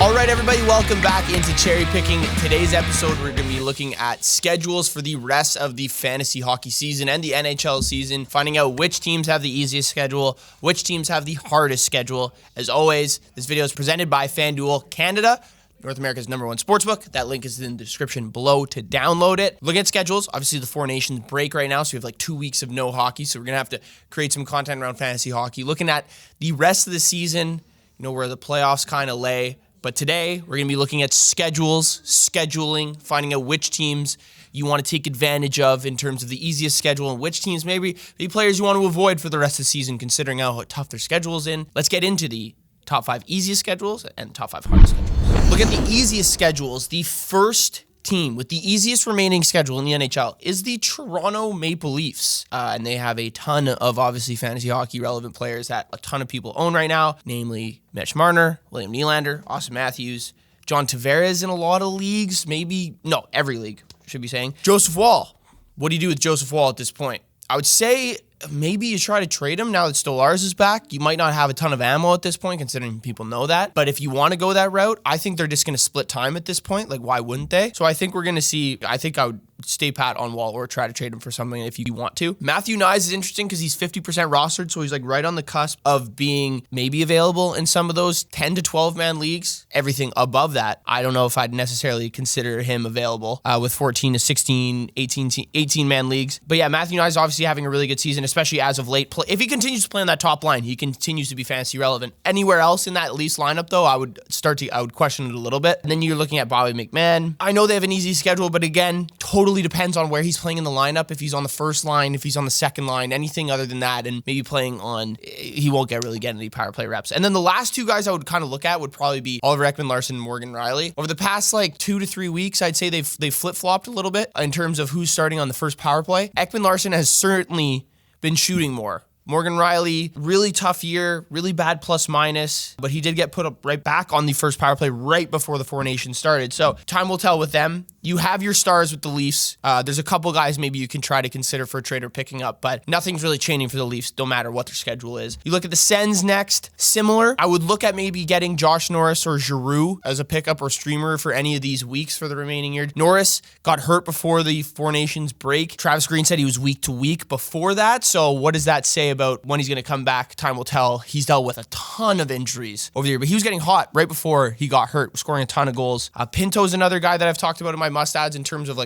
All right, everybody, welcome back into Cherry Picking. Today's episode, we're going to be looking at schedules for the rest of the fantasy hockey season and the NHL season, finding out which teams have the easiest schedule, which teams have the hardest schedule. As always, this video is presented by FanDuel Canada, North America's #1 sportsbook. That link is in the description below to download it. Looking at schedules, obviously the Four Nations break right now, so we have like 2 weeks of no hockey, so we're going to have to create some content around fantasy hockey. Looking at the rest of the season, where the playoffs kind of lay. But today, we're going to be looking at schedules, scheduling, finding out which teams you want to take advantage of in terms of the easiest schedule and which teams maybe the players you want to avoid for the rest of the season, considering how tough their schedule is in. Let's get into the top 5 easiest schedules and top 5 hardest schedules. Look at the easiest schedules. The first team with the easiest remaining schedule in the NHL is the Toronto Maple Leafs. And they have a ton of, obviously, fantasy hockey relevant players that a ton of people own right now, namely Mitch Marner, William Nylander, Austin Matthews, John Tavares in a lot of leagues, every league, should be saying. Joseph Woll. What do you do with Joseph Woll at this point? I would say maybe you try to trade him now that Stolarz is back. You might not have a ton of ammo at this point, considering people know that. But if you want to go that route, I think they're just going to split time at this point. Like, why wouldn't they? So I think we're going to see, I think I would stay pat on Woll or try to trade him for something if you want to. Matthew Knies is interesting because he's 50% rostered, so he's like right on the cusp of being maybe available in some of those 10 to 12-man leagues. Everything above that, I don't know if I'd necessarily consider him available with 14 to 16, 18-man leagues. But yeah, Matthew Knies is obviously having a really good season, especially as of late. If he continues to play on that top line, he continues to be fantasy relevant. Anywhere else in that Leafs lineup, though, I would question it a little bit. And then you're looking at Bobby McMahon. I know they have an easy schedule, but again, totally depends on where he's playing in the lineup. If he's on the first line, if he's on the second line, anything other than that, and maybe playing on, he won't really get any power play reps. And then the last two guys I would kind of look at would probably be Oliver Ekman-Larsson and Morgan Rielly. Over the past 2 to 3 weeks, I'd say they've flip-flopped a little bit in terms of who's starting on the first power play. Ekman-Larsson has certainly been shooting more. Morgan Rielly, really tough year, really bad plus-minus, but he did get put up right back on the first power play right before the Four Nations started. So time will tell with them. You have your stars with the Leafs. There's a couple guys maybe you can try to consider for a trade or picking up, but nothing's really changing for the Leafs, no matter what their schedule is. You look at the Sens next, similar. I would look at maybe getting Josh Norris or Giroux as a pickup or streamer for any of these weeks for the remaining year. Norris got hurt before the Four Nations break. Travis Green said he was week to week before that, so what does that say about when he's going to come back? Time will tell. He's dealt with a ton of injuries over the year, but he was getting hot right before he got hurt, scoring a ton of goals. Pinto's another guy that I've talked about in my must-adds in terms of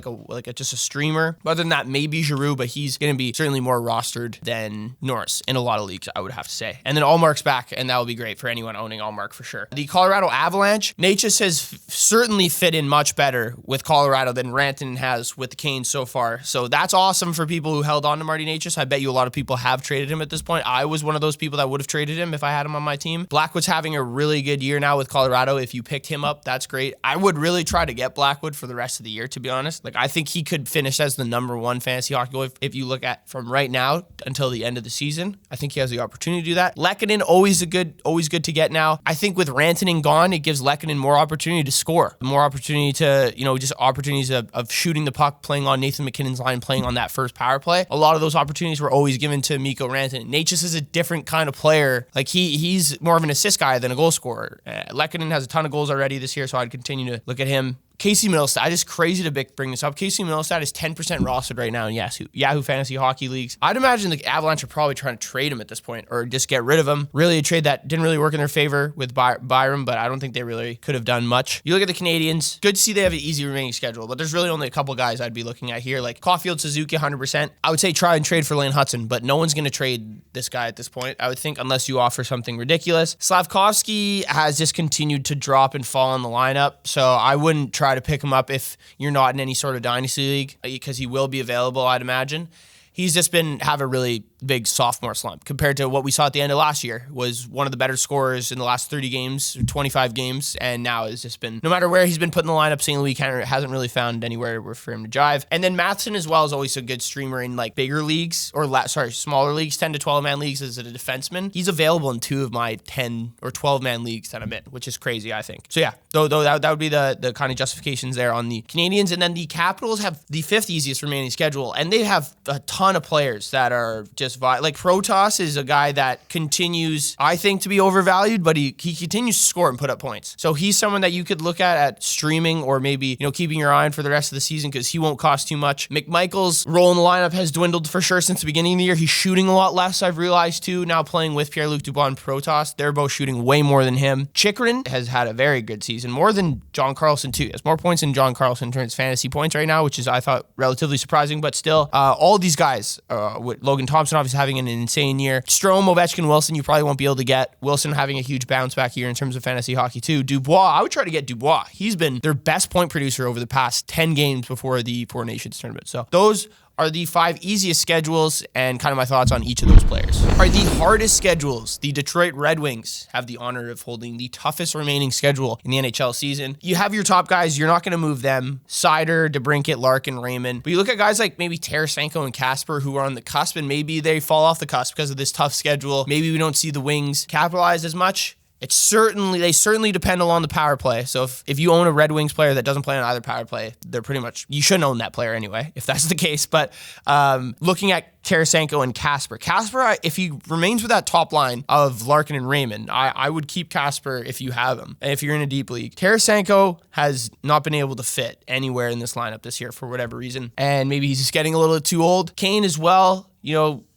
just a streamer. Other than that, maybe Giroux, but he's going to be certainly more rostered than Norris in a lot of leagues, I would have to say. And then Allmark's back, and that will be great for anyone owning Allmark for sure. The Colorado Avalanche, Necas has certainly fit in much better with Colorado than Rantanen has with the Canes so far. So that's awesome for people who held on to Marty Necas. I bet you a lot of people have traded him at this point. I was one of those people that would have traded him if I had him on my team. Blackwood's having a really good year now with Colorado. If you picked him up, that's great. I would really try to get Blackwood for the rest of the year, to be honest. I think he could finish as the #1 fantasy hockey goal if you look at from right now until the end of the season. I think he has the opportunity to do that. Lehkonen, always good to get now. I think with Rantanen gone, it gives Lehkonen more opportunity to score, more opportunity to, just opportunities of shooting the puck, playing on Nathan McKinnon's line, playing on that first power play. A lot of those opportunities were always given to Mikko Rantanen. Necas is a different kind of player. He's more of an assist guy than a goal scorer. Lehkonen has a ton of goals already this year, so I'd continue to look at him. Casey Middlestat, it's crazy to bring this up. Casey Middlestat is 10% rostered right now in Yahoo Fantasy Hockey Leagues. I'd imagine the Avalanche are probably trying to trade him at this point or just get rid of him. Really a trade that didn't really work in their favor with Byram, but I don't think they really could have done much. You look at the Canadians, good to see they have an easy remaining schedule, but there's really only a couple guys I'd be looking at here, like Caulfield, Suzuki, 100%. I would say try and trade for Lane Hudson, but no one's going to trade this guy at this point, I would think, unless you offer something ridiculous. Slavkovsky has just continued to drop and fall in the lineup, so I wouldn't try to pick him up if you're not in any sort of dynasty league, because he will be available, I'd imagine. He's just have a really big sophomore slump compared to what we saw at the end of last year. Was one of the better scorers in the last 30 games, 25 games, and now has just been, no matter where he's been put in the lineup, St. Louis hasn't really found anywhere for him to jive. And then Matheson as well is always a good streamer in bigger leagues, or smaller leagues, 10 to 12-man leagues as a defenseman. He's available in 2 of my 10 or 12-man leagues that I'm in, which is crazy, I think. So yeah, though that would be the kind of justifications there on the Canadians. And then the Capitals have the 5th easiest remaining schedule, and they have a ton of players that are just just like Protoss is a guy that continues, I think, to be overvalued, but he continues to score and put up points. So he's someone that you could look at streaming or maybe, keeping your eye on for the rest of the season because he won't cost too much. McMichael's role in the lineup has dwindled for sure since the beginning of the year. He's shooting a lot less, I've realized too, now playing with Pierre-Luc Dubois and Protoss. They're both shooting way more than him. Chychrun has had a very good season, more than John Carlson too. He has more points than John Carlson in terms of fantasy points right now, which is, I thought, relatively surprising, but still, all these guys, with Logan Thompson obviously having an insane year. Strome, Ovechkin, Wilson, you probably won't be able to get. Wilson having a huge bounce back year in terms of fantasy hockey too. Dubois, I would try to get Dubois. He's been their best point producer over the past 10 games before the Four Nations tournament. So those are the 5 easiest schedules and kind of my thoughts on each of those players. All right, the hardest schedules. The Detroit Red Wings have the honor of holding the toughest remaining schedule in the NHL season. You have your top guys. You're not going to move them. Sider, DeBrincat, Larkin, Raymond. But you look at guys like maybe Tarasenko and Kasper who are on the cusp, and maybe they fall off the cusp because of this tough schedule. Maybe we don't see the Wings capitalize as much. They certainly depend on the power play. So if you own a Red Wings player that doesn't play on either power play, they're pretty much, you shouldn't own that player anyway, if that's the case. But looking at Tarasenko and Kasper, if he remains with that top line of Larkin and Raymond, I would keep Kasper if you have him. And if you're in a deep league, Tarasenko has not been able to fit anywhere in this lineup this year for whatever reason. And maybe he's just getting a little too old. Kane as well,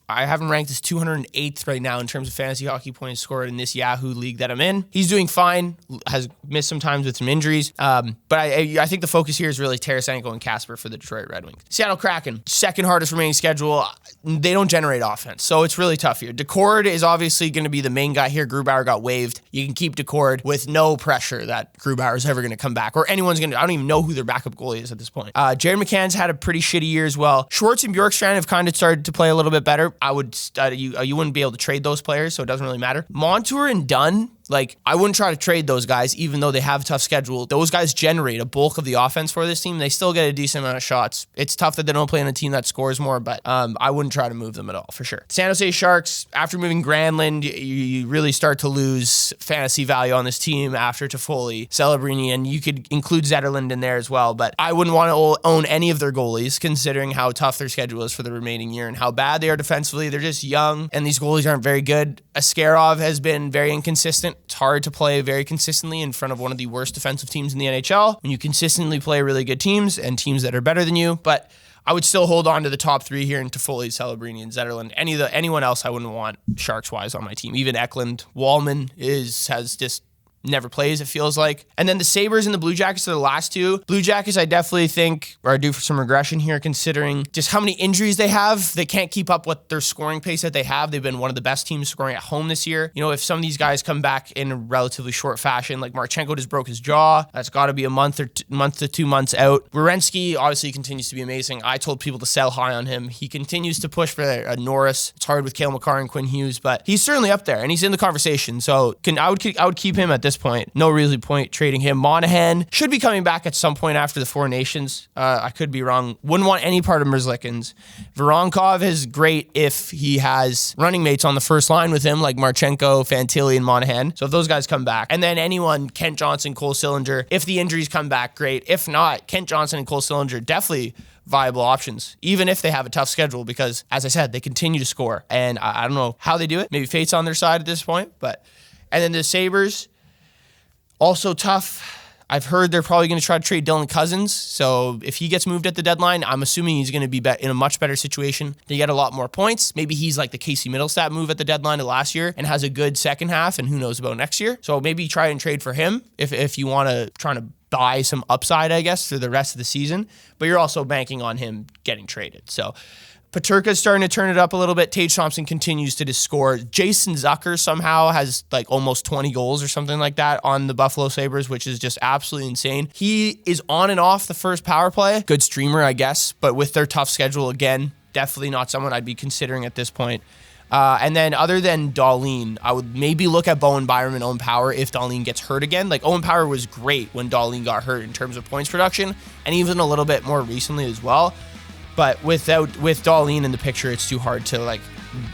I have him ranked as 208th right now in terms of fantasy hockey points scored in this Yahoo league that I'm in. He's doing fine, has missed some times with some injuries, but I think the focus here is really Tarasenko and Kasper for the Detroit Red Wings. Seattle Kraken, second hardest remaining schedule. They don't generate offense, so it's really tough here. Decord is obviously going to be the main guy here. Grubauer got waived. You can keep Decord with no pressure that Grubauer is ever going to come back, or anyone's going to. I don't even know who their backup goalie is at this point. Jared McCann's had a pretty shitty year as well. Schwartz and Bjorkstrand have kind of started to play a little bit better. I would you wouldn't be able to trade those players, so it doesn't really matter. Montour and Dunn, I wouldn't try to trade those guys, even though they have a tough schedule. Those guys generate a bulk of the offense for this team. They still get a decent amount of shots. It's tough that they don't play on a team that scores more, but I wouldn't try to move them at all, for sure. San Jose Sharks, after moving Granlund, you really start to lose fantasy value on this team after Toffoli, Celebrini, and you could include Zetterlund in there as well, but I wouldn't want to own any of their goalies, considering how tough their schedule is for the remaining year and how bad they are defensively. They're just young, and these goalies aren't very good. Askarov has been very inconsistent. It's hard to play very consistently in front of one of the worst defensive teams in the NHL when you consistently play really good teams and teams that are better than you. But I would still hold on to the top 3 here in Toffoli, Celebrini, and Zetterlund. Anyone else I wouldn't want Sharks-wise on my team. Even Eklund. Wallman has just never plays, it feels like. And then the Sabres and the Blue Jackets are the last two. Blue Jackets, I definitely think are due for some regression here, considering just how many injuries they have. They can't keep up with their scoring pace that they have. They've been one of the best teams scoring at home this year. If some of these guys come back in a relatively short fashion, like Marchenko just broke his jaw, that's got to be a month to 2 months out. Werenski obviously continues to be amazing. I told people to sell high on him. He continues to push for a Norris. It's hard with Cale Makar and Quinn Hughes, but he's certainly up there and he's in the conversation. So I would keep him at this point. No really point trading him. Monahan should be coming back at some point after the Four Nations. I could be wrong. Wouldn't want any part of Merzlikins. Voronkov is great if he has running mates on the first line with him, like Marchenko, Fantilli, and Monahan. So if those guys come back. And then anyone, Kent Johnson, Cole Sillinger, if the injuries come back, great. If not, Kent Johnson and Cole Sillinger, definitely viable options, even if they have a tough schedule, because as I said, they continue to score. And I don't know how they do it. Maybe fate's on their side at this point, and then the Sabres, also tough. I've heard they're probably going to try to trade Dylan Cousins. So if he gets moved at the deadline, I'm assuming he's going to be in a much better situation to get a lot more points. Maybe he's like the Casey Middlestat move at the deadline of last year and has a good second half, and who knows about next year. So maybe try and trade for him if you want to try to buy some upside, I guess, for the rest of the season. But you're also banking on him getting traded. So Peterka's starting to turn it up a little bit. Tage Thompson continues to just score. Jason Zucker somehow has almost 20 goals or something like that on the Buffalo Sabres, which is just absolutely insane. He is on and off the first power play. Good streamer, I guess, but with their tough schedule, again, definitely not someone I'd be considering at this point. And then other than Dahlin, I would maybe look at Bowen Byram and Owen Power if Dahlin gets hurt again. Owen Power was great when Dahlin got hurt in terms of points production, and even a little bit more recently as well. But with Dahlin in the picture, it's too hard to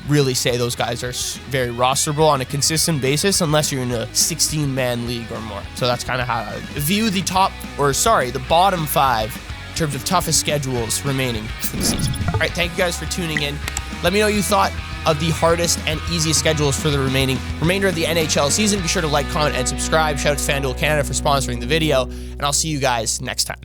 really say those guys are very rosterable on a consistent basis unless you're in a 16-man league or more. So that's kind of how I view the bottom 5 in terms of toughest schedules remaining for the season. All right, thank you guys for tuning in. Let me know what you thought of the hardest and easiest schedules for the remainder of the NHL season. Be sure to like, comment, and subscribe. Shout out to FanDuel Canada for sponsoring the video, and I'll see you guys next time.